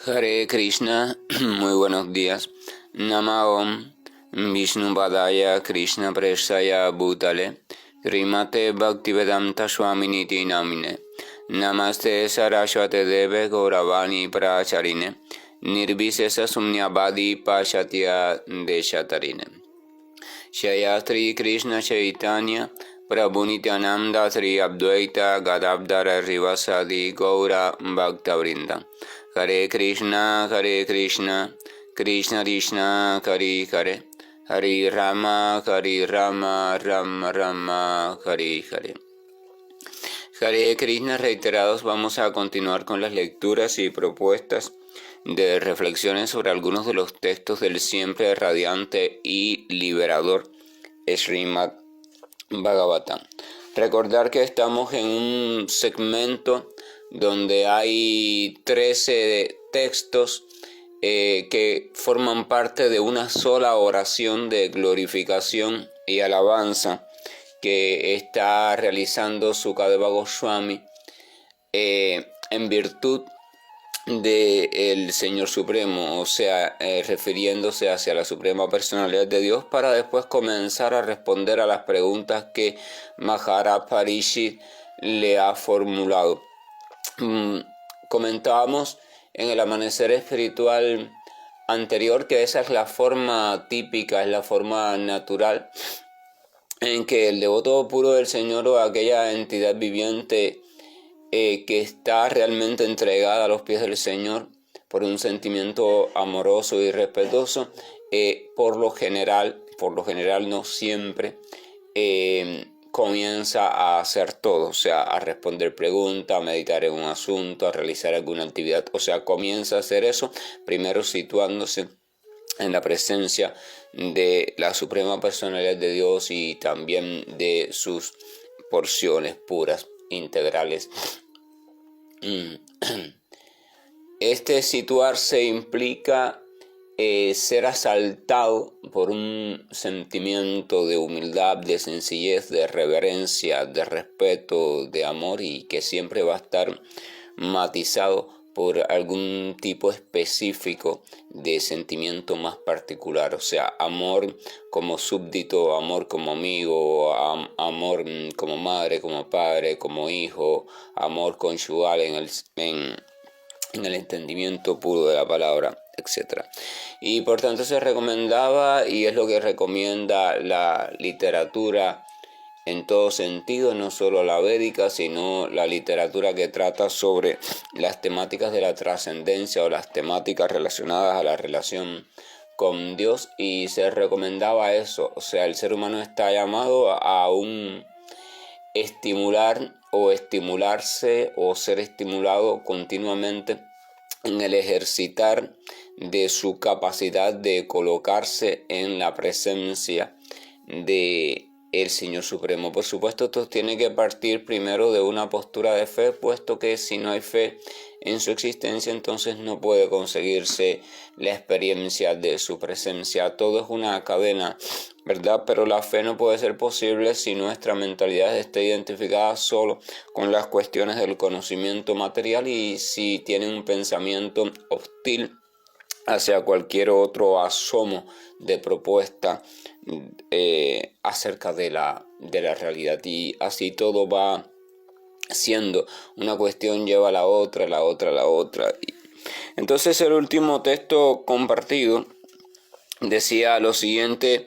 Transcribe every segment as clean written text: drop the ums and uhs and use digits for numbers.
Hare Krishna, muy buenos días. Namaom Vishnupadaya Krishna Preshaya Bhutale Srimate Bhaktivedanta Swaminiti Namine Namaste Saraswate Deve Gauravani Pracharine Nirvisesa Sumnyabadi Pashatya Deshatarine Shayatri Krishna Chaitanya Prabhu Nityananda Sri Advaita Gadadhara Rivasadi Gaura Bhaktavrinda Hare Krishna, Krishna Krishna, Hare Hare, Hare Rama, Rama Rama, Hare Hare. Hare Krishna reiterados, vamos a continuar con las lecturas y propuestas de reflexiones sobre algunos de los textos del siempre radiante y liberador Srimad Bhagavatam. Recordar que estamos en un segmento donde hay 13 textos que forman parte de una sola oración de glorificación y alabanza que está realizando Sukadeva Goswami en virtud del Señor Supremo, o sea, refiriéndose hacia la Suprema Personalidad de Dios, para después comenzar a responder a las preguntas que Maharaj Parishit le ha formulado. Comentábamos en el amanecer espiritual anterior que esa es la forma típica, es la forma natural en que el devoto puro del Señor o aquella entidad viviente que está realmente entregada a los pies del Señor por un sentimiento amoroso y respetuoso, por lo general no siempre, comienza a hacer todo, o sea, a responder preguntas, a meditar en un asunto, a realizar alguna actividad, o sea, comienza a hacer eso, primero situándose en la presencia de la Suprema Personalidad de Dios y también de sus porciones puras, integrales. Este situarse implica ser asaltado por un sentimiento de humildad, de sencillez, de reverencia, de respeto, de amor, y que siempre va a estar matizado por algún tipo específico de sentimiento más particular, o sea, amor como súbdito, amor como amigo, amor como madre, como padre, como hijo, amor conyugal en el entendimiento puro de la palabra, etc. Y por tanto se recomendaba, y es lo que recomienda la literatura en todo sentido, no solo la védica, sino la literatura que trata sobre las temáticas de la trascendencia o las temáticas relacionadas a la relación con Dios, y se recomendaba eso, o sea, el ser humano está llamado a un estimular o estimularse o ser estimulado continuamente en el ejercitar de su capacidad de colocarse en la presencia de el Señor Supremo. Por supuesto, esto tiene que partir primero de una postura de fe, puesto que si no hay fe en su existencia, entonces no puede conseguirse la experiencia de su presencia. Todo es una cadena, ¿verdad? Pero la fe no puede ser posible si nuestra mentalidad está identificada solo con las cuestiones del conocimiento material y si tiene un pensamiento hostil hacia cualquier otro asomo de propuesta acerca de la realidad, y así todo va siendo una cuestión lleva a la otra. Entonces el último texto compartido decía lo siguiente: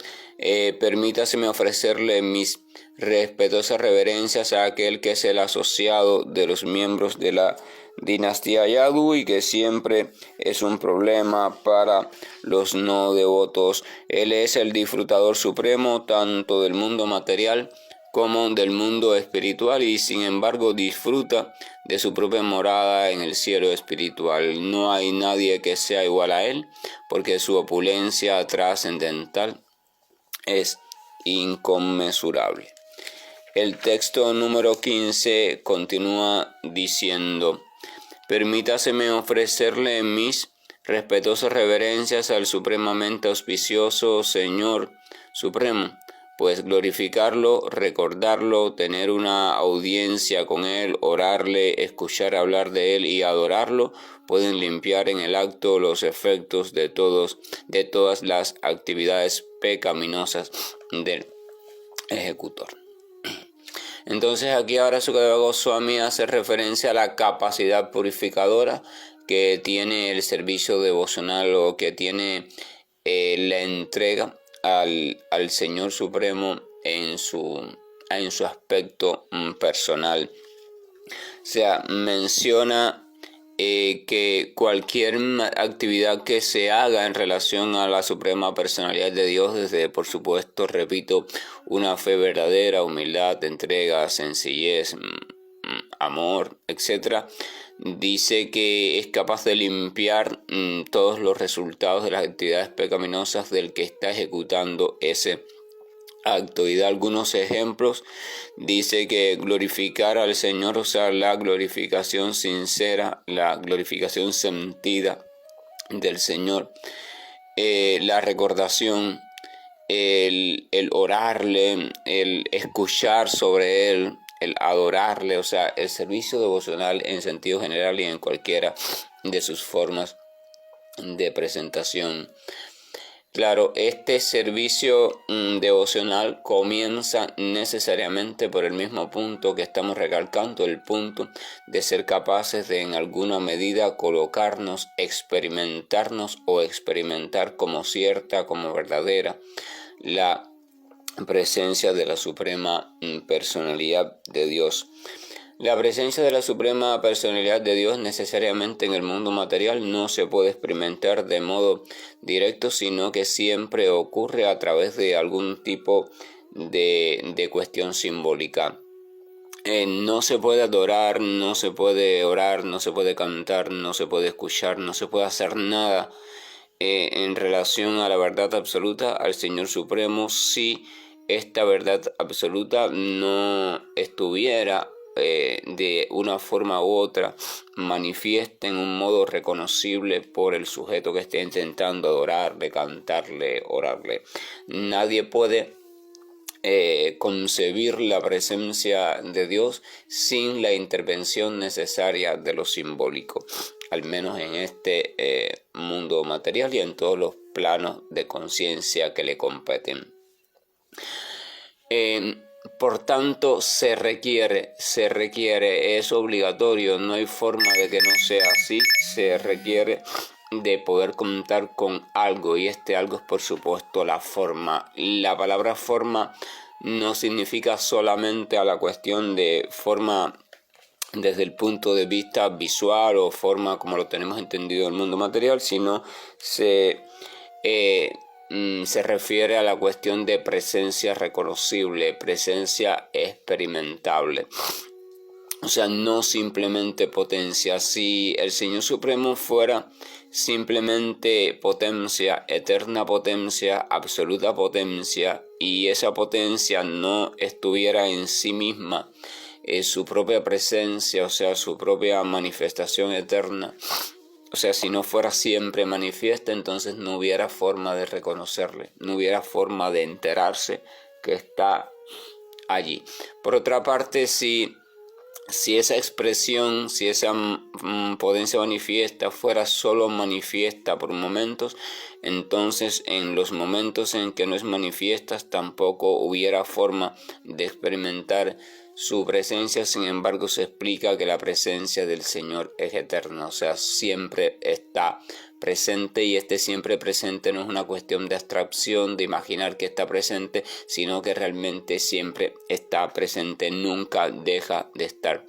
permítaseme ofrecerle mis respetuosas reverencias a aquel que es el asociado de los miembros de la dinastía Yadu y que siempre es un problema para los no devotos. Él es el disfrutador supremo tanto del mundo material como del mundo espiritual, y sin embargo disfruta de su propia morada en el cielo espiritual. No hay nadie que sea igual a él, porque su opulencia trascendental es inconmensurable. El texto número 15 continúa diciendo: permítaseme ofrecerle mis respetuosas reverencias al supremamente auspicioso Señor Supremo, pues glorificarlo, recordarlo, tener una audiencia con Él, orarle, escuchar hablar de Él y adorarlo, pueden limpiar en el acto los efectos de todas las actividades pecaminosas del ejecutor. Entonces aquí ahora Sukadeva Goswami hace referencia a la capacidad purificadora que tiene el servicio devocional o que tiene la entrega al Señor Supremo en su aspecto personal. O sea, menciona que cualquier actividad que se haga en relación a la suprema personalidad de Dios, desde, por supuesto, repito, una fe verdadera, humildad, entrega, sencillez, amor, etc., dice que es capaz de limpiar todos los resultados de las actividades pecaminosas del que está ejecutando ese acto, y da algunos ejemplos. Dice que glorificar al Señor, o sea, la glorificación sincera, la glorificación sentida del Señor, la recordación, el orarle, el escuchar sobre Él, el adorarle, o sea, el servicio devocional en sentido general y en cualquiera de sus formas de presentación. Claro, este servicio devocional comienza necesariamente por el mismo punto que estamos recalcando, el punto de ser capaces de en alguna medida colocarnos, experimentarnos o experimentar como cierta, como verdadera, la presencia de la suprema personalidad de Dios. La presencia de la suprema personalidad de Dios necesariamente en el mundo material no se puede experimentar de modo directo, sino que siempre ocurre a través de algún tipo de cuestión simbólica. No se puede adorar, no se puede orar, no se puede cantar, no se puede escuchar, no se puede hacer nada en relación a la verdad absoluta, al Señor Supremo, si esta verdad absoluta no estuviera de una forma u otra manifiesta en un modo reconocible por el sujeto que esté intentando adorarle, cantarle, orarle. Nadie puede concebir la presencia de Dios sin la intervención necesaria de lo simbólico, al menos en este mundo material y en todos los planos de conciencia que le competen. Por tanto, se requiere, es obligatorio, no hay forma de que no sea así, se requiere de poder contar con algo, y este algo es por supuesto la forma. La palabra forma no significa solamente a la cuestión de forma desde el punto de vista visual o forma como lo tenemos entendido en el mundo material, sino se refiere a la cuestión de presencia reconocible, presencia experimentable. O sea, no simplemente potencia. Si el Señor Supremo fuera simplemente potencia, eterna potencia, absoluta potencia, y esa potencia no estuviera en sí misma, su propia presencia, o sea, su propia manifestación eterna, o sea, si no fuera siempre manifiesta, entonces no hubiera forma de reconocerle, no hubiera forma de enterarse que está allí. Por otra parte, si esa expresión, si esa potencia manifiesta fuera solo manifiesta por momentos, entonces en los momentos en que no es manifiesta tampoco hubiera forma de experimentar su presencia. Sin embargo, se explica que la presencia del Señor es eterna, o sea, siempre está presente, y este siempre presente no es una cuestión de abstracción, de imaginar que está presente, sino que realmente siempre está presente, nunca deja de estar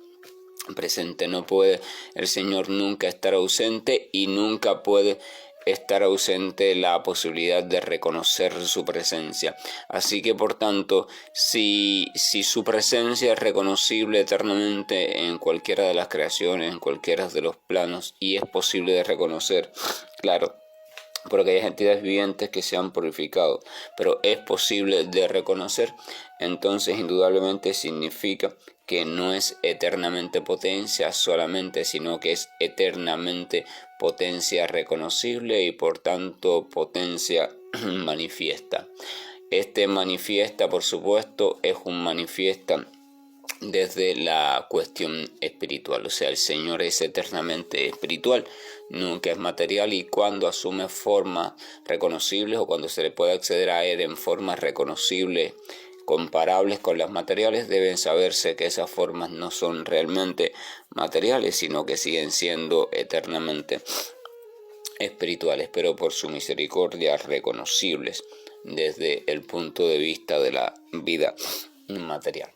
presente. No puede el Señor nunca estar ausente, y nunca puede estar ausente la posibilidad de reconocer su presencia. Así que por tanto, si su presencia es reconocible eternamente en cualquiera de las creaciones, en cualquiera de los planos, y es posible de reconocer, claro, por aquellas entidades vivientes que se han purificado, pero es posible de reconocer, entonces indudablemente significa que no es eternamente potencia solamente, sino que es eternamente potencia reconocible y por tanto potencia manifiesta. Este manifiesta, por supuesto, es un manifiesta desde la cuestión espiritual, o sea, el Señor es eternamente espiritual, nunca es material, y cuando asume formas reconocibles o cuando se le puede acceder a Él en formas reconocibles, comparables con las materiales, deben saberse que esas formas no son realmente materiales, sino que siguen siendo eternamente espirituales, pero por su misericordia reconocibles desde el punto de vista de la vida material.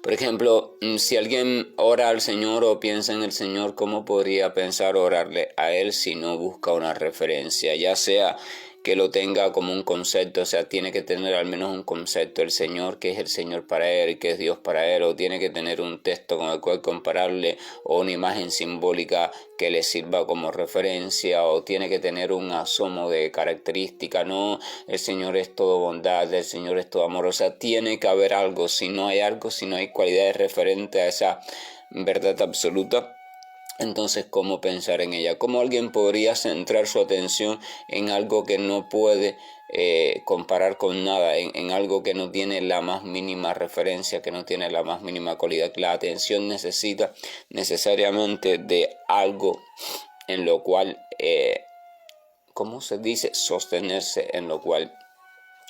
Por ejemplo, si alguien ora al Señor o piensa en el Señor, ¿cómo podría pensar orarle a Él si no busca una referencia? Ya sea que lo tenga como un concepto, o sea, tiene que tener al menos un concepto del Señor, que es el Señor para Él, que es Dios para Él, o tiene que tener un texto con el cual compararle, o una imagen simbólica que le sirva como referencia, o tiene que tener un asomo de característica. No, el Señor es todo bondad, el Señor es todo amor, o sea, tiene que haber algo. Si no hay algo, si no hay cualidades referentes a esa verdad absoluta, entonces, ¿cómo pensar en ella? ¿Cómo alguien podría centrar su atención en algo que no puede comparar con nada, en algo que no tiene la más mínima referencia, que no tiene la más mínima cualidad? La atención necesita necesariamente de algo en lo cual, ¿cómo se dice? Sostenerse, en lo cual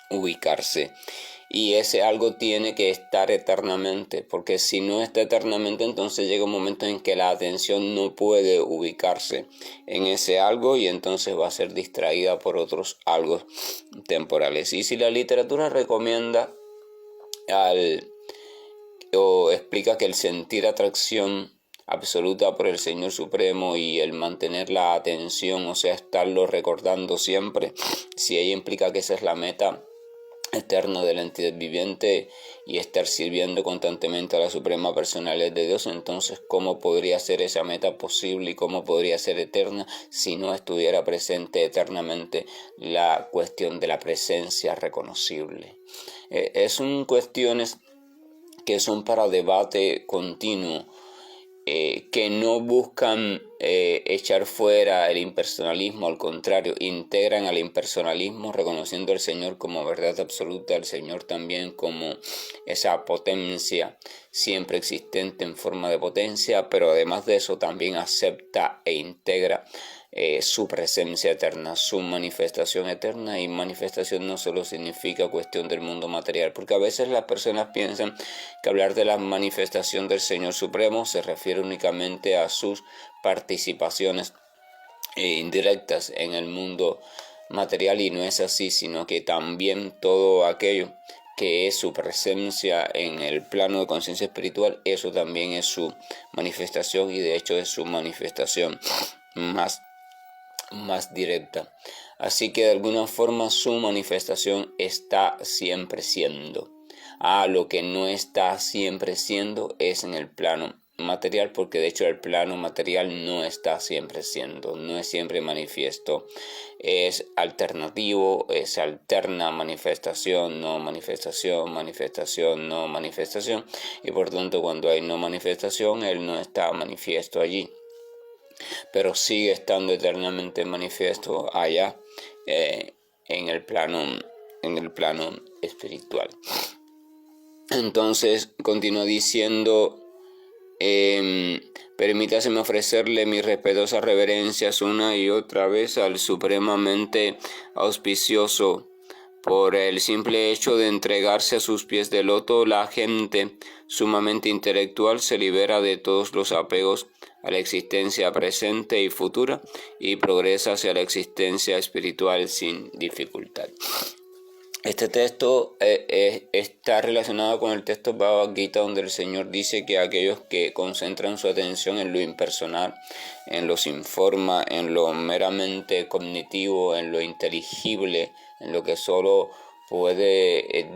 ubicarse. Y ese algo tiene que estar eternamente, porque si no está eternamente, entonces llega un momento en que la atención no puede ubicarse en ese algo y entonces va a ser distraída por otros algo temporales. Y si la literatura recomienda o explica que el sentir atracción absoluta por el Señor Supremo y el mantener la atención, o sea, estarlo recordando siempre, si ella implica que esa es la meta eterno de la entidad viviente y estar sirviendo constantemente a la suprema personalidad de Dios, entonces ¿cómo podría ser esa meta posible y cómo podría ser eterna si no estuviera presente eternamente la cuestión de la presencia reconocible? Son cuestiones que son para debate continuo, que no buscan echar fuera el impersonalismo, al contrario, integran al impersonalismo reconociendo al Señor como verdad absoluta, al Señor también como esa potencia siempre existente en forma de potencia, pero además de eso también acepta e integra su presencia eterna, su manifestación eterna. Y manifestación no solo significa cuestión del mundo material, porque a veces las personas piensan que hablar de la manifestación del Señor Supremo se refiere únicamente a sus participaciones indirectas en el mundo material, y no es así, sino que también todo aquello que es su presencia en el plano de conciencia espiritual, eso también es su manifestación, y de hecho es su manifestación más directa. Así que de alguna forma su manifestación está siempre siendo. Lo que no está siempre siendo es en el plano material, porque de hecho el plano material no está siempre siendo, no es siempre manifiesto, es alternativo, es alterna, manifestación, no manifestación, manifestación, no manifestación, y por tanto cuando hay no manifestación, él no está manifiesto allí, pero sigue estando eternamente manifiesto allá en el plano espiritual. Entonces continúa diciendo: permítaseme ofrecerle mis respetuosas reverencias una y otra vez al supremamente auspicioso. Por el simple hecho de entregarse a sus pies de loto, la gente sumamente intelectual se libera de todos los apegos a la existencia presente y futura y progresa hacia la existencia espiritual sin dificultad. Este texto está relacionado con el texto Bhagavad Gita, donde el Señor dice que aquellos que concentran su atención en lo impersonal, en lo sin forma, en lo meramente cognitivo, en lo inteligible, en lo que solo puede,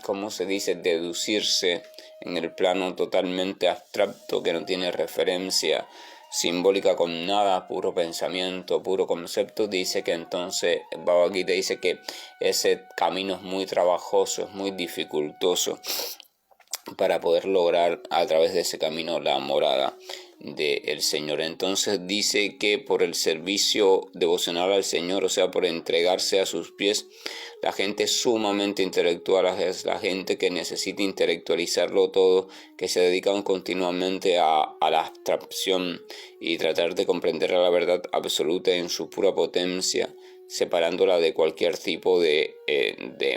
¿cómo se dice?, deducirse en el plano totalmente abstracto que no tiene referencia simbólica con nada, puro pensamiento, puro concepto, dice que entonces Bhagavad Gita dice que ese camino es muy trabajoso, es muy dificultoso para poder lograr a través de ese camino la morada del Señor. Entonces dice que por el servicio devocional al Señor, o sea, por entregarse a sus pies, la gente sumamente intelectual es la gente que necesita intelectualizarlo todo, que se dedican continuamente a la abstracción y tratar de comprender la verdad absoluta en su pura potencia, separándola de cualquier tipo de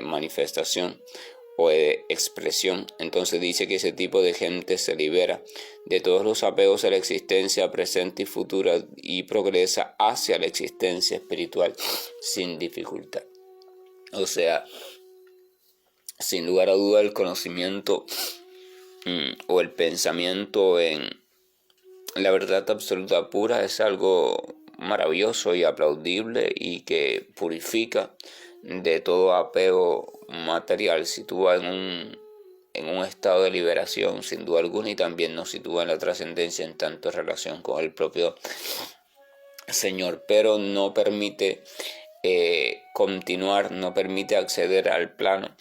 manifestación o de expresión. Entonces dice que ese tipo de gente se libera de todos los apegos a la existencia presente y futura y progresa hacia la existencia espiritual sin dificultad. O sea, sin lugar a duda el conocimiento o el pensamiento en la verdad absoluta pura es algo maravilloso y aplaudible y que purifica de todo apego material, sitúa en un estado de liberación sin duda alguna y también nos sitúa en la trascendencia en tanto relación con el propio Señor, pero no permite continuar, no permite acceder al plano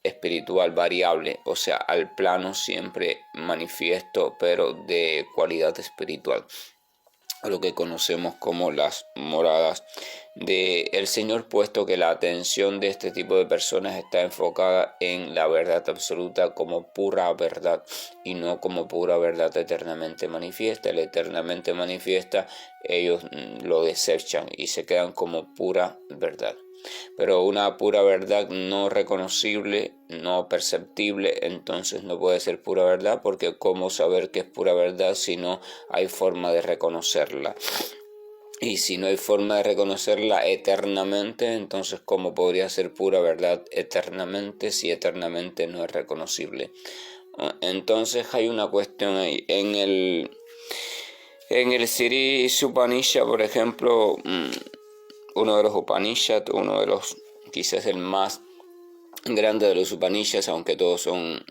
espiritual variable, o sea, al plano siempre manifiesto, pero de cualidad espiritual, lo que conocemos como las moradas del Señor, puesto que la atención de este tipo de personas está enfocada en la verdad absoluta como pura verdad y no como pura verdad eternamente manifiesta. El eternamente manifiesta ellos lo desechan y se quedan como pura verdad. Pero una pura verdad no reconocible, no perceptible, entonces no puede ser pura verdad, porque ¿cómo saber que es pura verdad si no hay forma de reconocerla? Y si no hay forma de reconocerla eternamente, entonces ¿cómo podría ser pura verdad eternamente si eternamente no es reconocible? Entonces hay una cuestión ahí. En el Sri Upanishad, por ejemplo, uno de los Upanishads, uno de los, quizás el más grande de los Upanishads, aunque todos son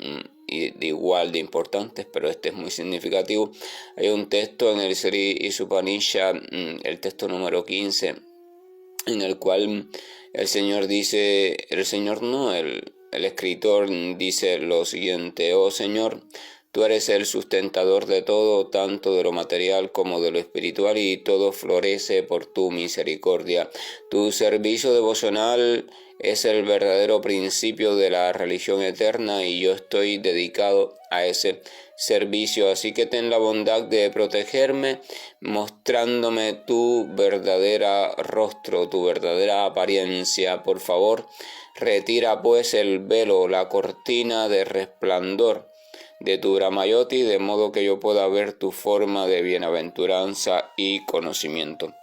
de igual de importantes, pero este es muy significativo. Hay un texto en el Sri Upanishad, el texto número 15, en el cual el Señor dice, el escritor dice lo siguiente: oh Señor, tú eres el sustentador de todo, tanto de lo material como de lo espiritual, y todo florece por tu misericordia. Tu servicio devocional es el verdadero principio de la religión eterna y yo estoy dedicado a ese servicio. Así que ten la bondad de protegerme, mostrándome tu verdadera rostro, tu verdadera apariencia. Por favor, retira pues el velo, la cortina de resplandor de tu Brahmayoti, de modo que yo pueda ver tu forma de bienaventuranza y conocimiento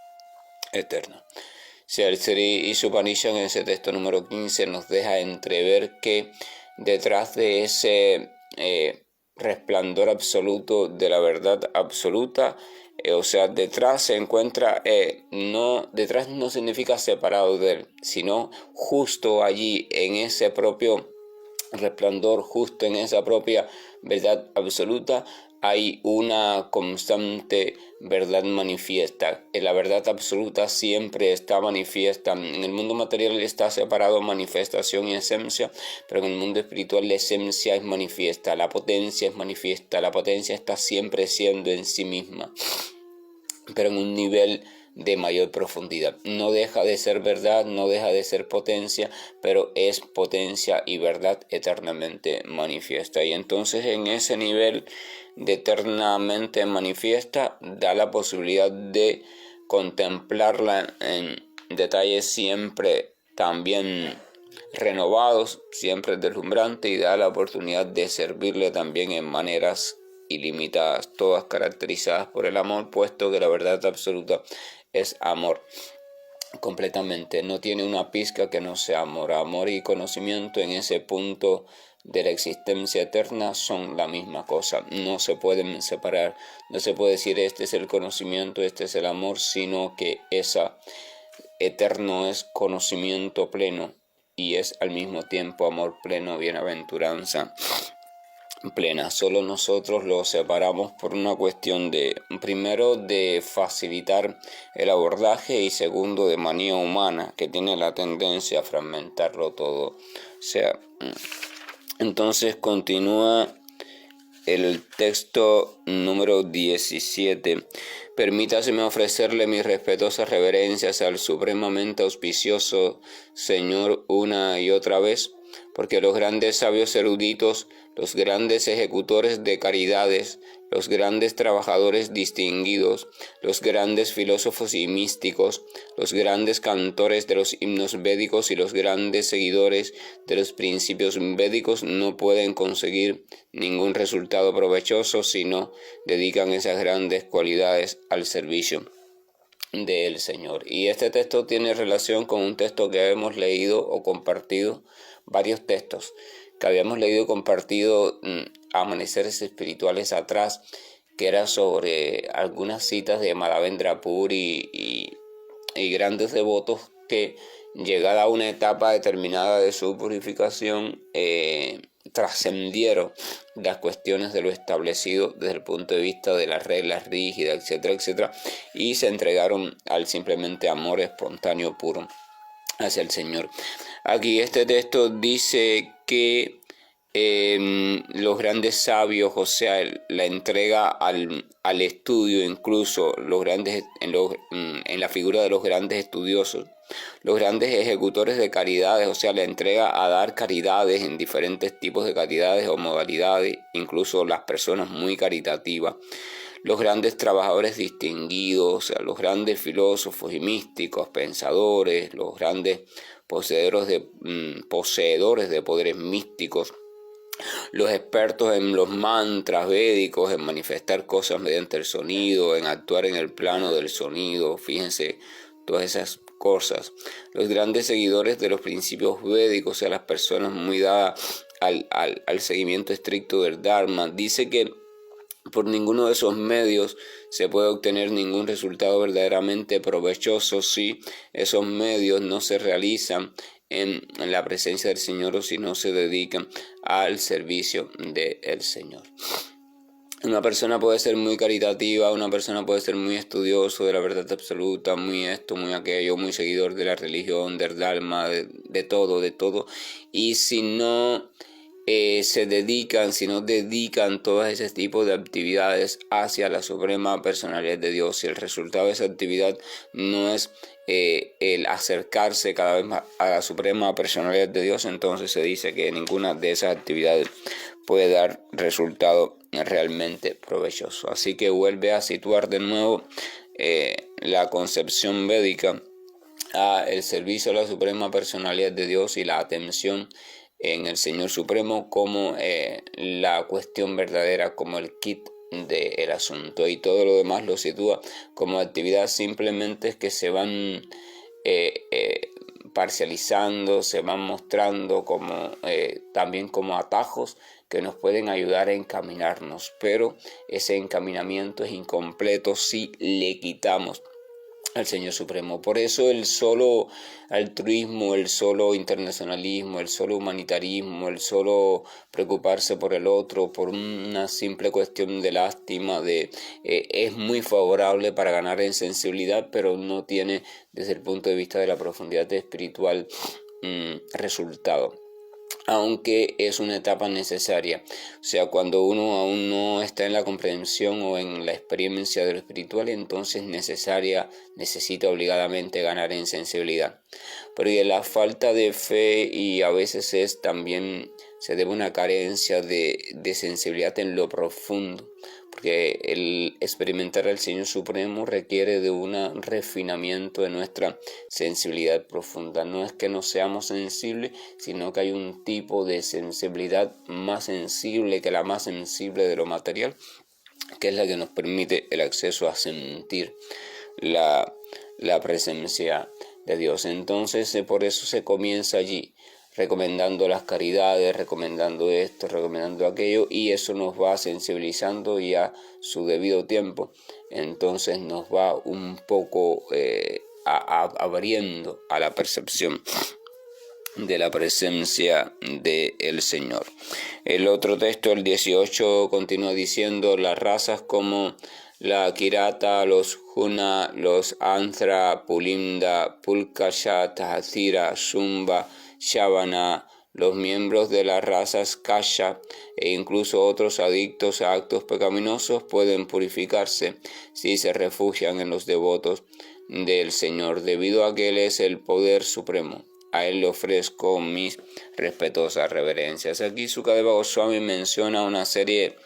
eterno. Si el Sri Upanishad en ese texto número 15 nos deja entrever que detrás de ese resplandor absoluto de la verdad absoluta, o sea, detrás se encuentra, detrás no significa separado de él, sino justo allí en ese propio resplandor, justo en esa propia verdad absoluta, hay una constante verdad manifiesta. La verdad absoluta siempre está manifiesta. En el mundo material está separado manifestación y esencia, pero en el mundo espiritual la esencia es manifiesta, la potencia es manifiesta, la potencia está siempre siendo en sí misma, pero en un nivel de mayor profundidad. No deja de ser verdad, no deja de ser potencia, pero es potencia y verdad eternamente manifiesta. Y entonces en ese nivel de eternamente manifiesta da la posibilidad de contemplarla en detalles siempre también renovados, siempre deslumbrante, y da la oportunidad de servirle también en maneras ilimitadas, todas caracterizadas por el amor, puesto que la verdad absoluta es amor completamente, no tiene una pizca que no sea amor. Amor y conocimiento en ese punto de la existencia eterna son la misma cosa, no se pueden separar, no se puede decir este es el conocimiento, este es el amor, sino que esa eterno es conocimiento pleno y es al mismo tiempo amor pleno, bienaventuranza plena. Solo nosotros lo separamos por una cuestión de, primero, de facilitar el abordaje, y segundo, de manía humana, que tiene la tendencia a fragmentarlo todo. O sea, entonces continúa el texto número 17. Permítaseme ofrecerle mis respetuosas reverencias al supremamente auspicioso Señor una y otra vez, porque los grandes sabios eruditos, los grandes ejecutores de caridades, los grandes trabajadores distinguidos, los grandes filósofos y místicos, los grandes cantores de los himnos védicos y los grandes seguidores de los principios védicos no pueden conseguir ningún resultado provechoso si no dedican esas grandes cualidades al servicio del Señor. Y este texto tiene relación con un texto que hemos leído o compartido, varios textos que habíamos leído y compartido amaneceres espirituales atrás, que era sobre algunas citas de Madhavendra Puri y grandes devotos que, llegada a una etapa determinada de su purificación, trascendieron las cuestiones de lo establecido desde el punto de vista de las reglas rígidas, etcétera, etcétera, y se entregaron al simplemente amor espontáneo puro hacia el Señor. Aquí este texto dice que los grandes sabios, o sea, la entrega al estudio, incluso los grandes en la figura de los grandes estudiosos, los grandes ejecutores de caridades, o sea, la entrega a dar caridades en diferentes tipos de caridades o modalidades, incluso las personas muy caritativas, los grandes trabajadores distinguidos, o sea, los grandes filósofos y místicos, pensadores, los grandes poseedores de poderes místicos, los expertos en los mantras védicos, en manifestar cosas mediante el sonido, en actuar en el plano del sonido, fíjense, todas esas cosas. Los grandes seguidores de los principios védicos, o sea, las personas muy dadas al seguimiento estricto del Dharma. Dice que por ninguno de esos medios se puede obtener ningún resultado verdaderamente provechoso si esos medios no se realizan en la presencia del Señor o si no se dedican al servicio del Señor. Una persona puede ser muy caritativa, una persona puede ser muy estudioso de la verdad absoluta, muy esto, muy aquello, muy seguidor de la religión, del Dharma, de todo, y si no si no dedican todo ese tipo de actividades hacia la suprema personalidad de Dios, si el resultado de esa actividad no es el acercarse cada vez más a la suprema personalidad de Dios, entonces se dice que ninguna de esas actividades puede dar resultado realmente provechoso. Así que vuelve a situar de nuevo la concepción védica a el servicio a la suprema personalidad de Dios y la atención en el Señor Supremo como la cuestión verdadera, como el kit del asunto, y todo lo demás lo sitúa como actividad simplemente que se van parcializando, se van mostrando como también como atajos que nos pueden ayudar a encaminarnos, pero ese encaminamiento es incompleto si le quitamos al Señor Supremo. Por eso el solo altruismo, el solo internacionalismo, el solo humanitarismo, el solo preocuparse por el otro, por una simple cuestión de lástima, es muy favorable para ganar en sensibilidad, pero no tiene desde el punto de vista de la profundidad espiritual resultado. Aunque es una etapa necesaria, o sea, cuando uno aún no está en la comprensión o en la experiencia de lo espiritual, entonces necesita obligadamente ganar en sensibilidad, porque la falta de fe y a veces también se debe a una carencia de sensibilidad en lo profundo, porque el experimentar al Señor Supremo requiere de un refinamiento de nuestra sensibilidad profunda. No es que no seamos sensibles, sino que hay un tipo de sensibilidad más sensible que la más sensible de lo material, que es la que nos permite el acceso a sentir la presencia de Dios. Entonces, por eso se comienza allí, recomendando las caridades, recomendando esto, recomendando aquello, y eso nos va sensibilizando y a su debido tiempo, entonces nos va un poco abriendo a la percepción de la presencia del Señor. El otro texto, el 18, continúa diciendo: las razas como la Kirata, los Juna, los Anthra, Pulinda, Pulkasha, Tahasira, Shumba, Shavana, Los miembros de las razas Kasha e incluso otros adictos a actos pecaminosos pueden purificarse si se refugian en los devotos del Señor, debido a que Él es el poder supremo. A Él le ofrezco mis respetuosas reverencias. Aquí Sukadeva Goswami menciona una serie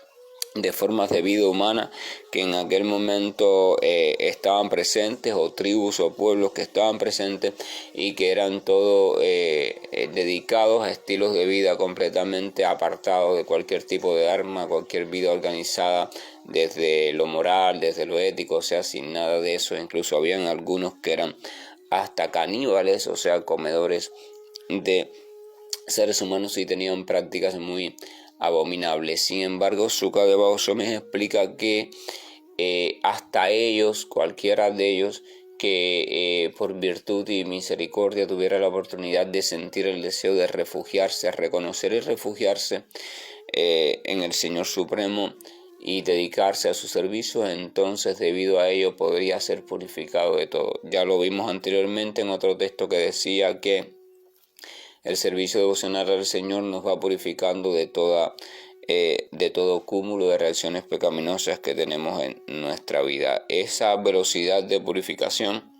de formas de vida humana que en aquel momento estaban presentes, o tribus o pueblos que estaban presentes y que eran todos dedicados a estilos de vida completamente apartados de cualquier tipo de arma, cualquier vida organizada desde lo moral, desde lo ético, o sea, sin nada de eso. Incluso habían algunos que eran hasta caníbales, o sea, comedores de seres humanos, y tenían prácticas muy abominables. Sin embargo, Sukadeva Goswami explica que hasta ellos, cualquiera de ellos, que por virtud y misericordia tuviera la oportunidad de sentir el deseo de refugiarse, reconocer y refugiarse en el Señor Supremo y dedicarse a su servicio, entonces debido a ello podría ser purificado de todo. Ya lo vimos anteriormente en otro texto que decía que el servicio devocional al Señor nos va purificando de todo cúmulo de reacciones pecaminosas que tenemos en nuestra vida. Esa velocidad de purificación,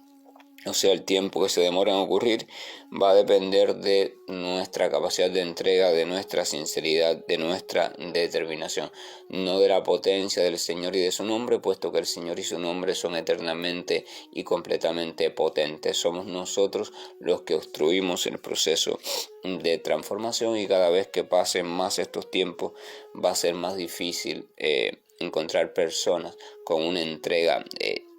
o sea, el tiempo que se demora en ocurrir, va a depender de nuestra capacidad de entrega, de nuestra sinceridad, de nuestra determinación, no de la potencia del Señor y de su nombre, puesto que el Señor y su nombre son eternamente y completamente potentes. Somos nosotros los que obstruimos el proceso de transformación, y cada vez que pasen más estos tiempos va a ser más difícil encontrar personas con una entrega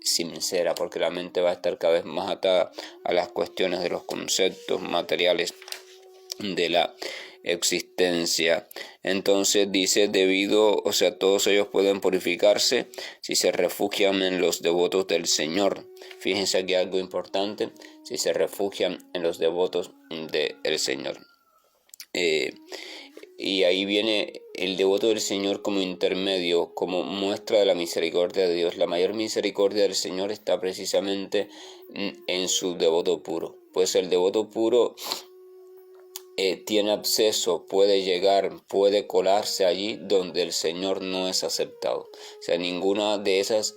sincera, porque la mente va a estar cada vez más atada a las cuestiones de los conceptos materiales de la existencia. Entonces dice, todos ellos pueden purificarse si se refugian en los devotos del Señor. Fíjense aquí algo importante: si se refugian en los devotos del Señor. Y ahí viene el devoto del Señor como intermedio, como muestra de la misericordia de Dios. La mayor misericordia del Señor está precisamente en su devoto puro, pues el devoto puro tiene acceso, puede llegar, puede colarse allí donde el Señor no es aceptado. O sea, ninguna de esas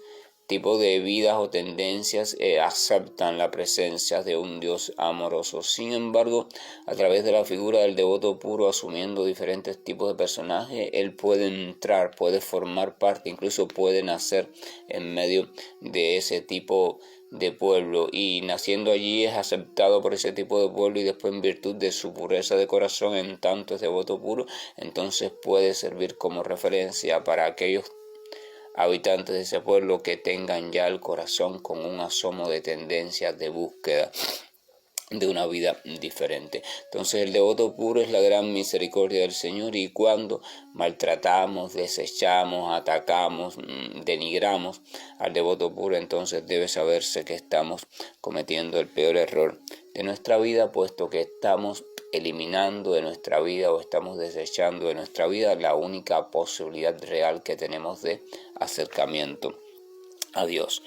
tipos de vidas o tendencias aceptan la presencia de un Dios amoroso. Sin embargo, a través de la figura del devoto puro, asumiendo diferentes tipos de personajes, él puede entrar, puede formar parte, incluso puede nacer en medio de ese tipo de pueblo, y naciendo allí es aceptado por ese tipo de pueblo, y después, en virtud de su pureza de corazón, en tanto es devoto puro, entonces puede servir como referencia para aquellos habitantes de ese pueblo que tengan ya el corazón con un asomo de tendencias de búsqueda de una vida diferente. Entonces el devoto puro es la gran misericordia del Señor, y cuando maltratamos, desechamos, atacamos, denigramos al devoto puro, entonces debe saberse que estamos cometiendo el peor error de nuestra vida, puesto que estamos eliminando de nuestra vida o estamos desechando de nuestra vida la única posibilidad real que tenemos de acercamiento a Dios.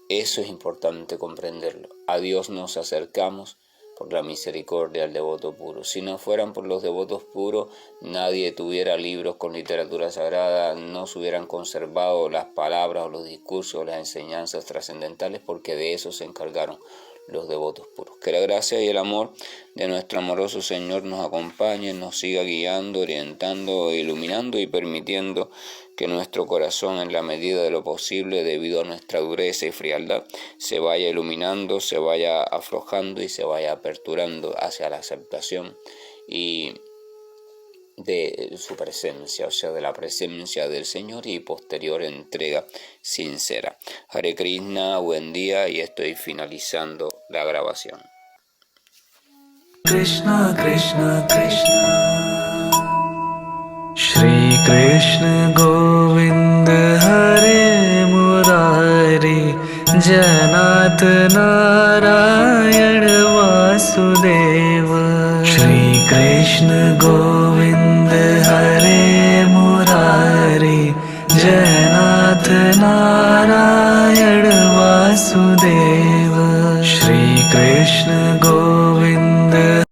Eso es importante comprenderlo. A Dios nos acercamos por la misericordia del devoto puro. Si no fueran por los devotos puros, nadie tuviera libros con literatura sagrada, no se hubieran conservado las palabras o los discursos o las enseñanzas trascendentales, porque de eso se encargaron los devotos puros. Que la gracia y el amor de nuestro amoroso Señor nos acompañe, nos siga guiando, orientando, iluminando y permitiendo que nuestro corazón, en la medida de lo posible, debido a nuestra dureza y frialdad, se vaya iluminando, se vaya aflojando y se vaya aperturando hacia la aceptación y de su presencia, o sea, de la presencia del Señor, y posterior entrega sincera. Hare Krishna, buen día, y estoy finalizando la grabación. Krishna Krishna Krishna Shri Krishna Govind Hare Murari Janat Narayan Vasudeva Shri Krishna Govind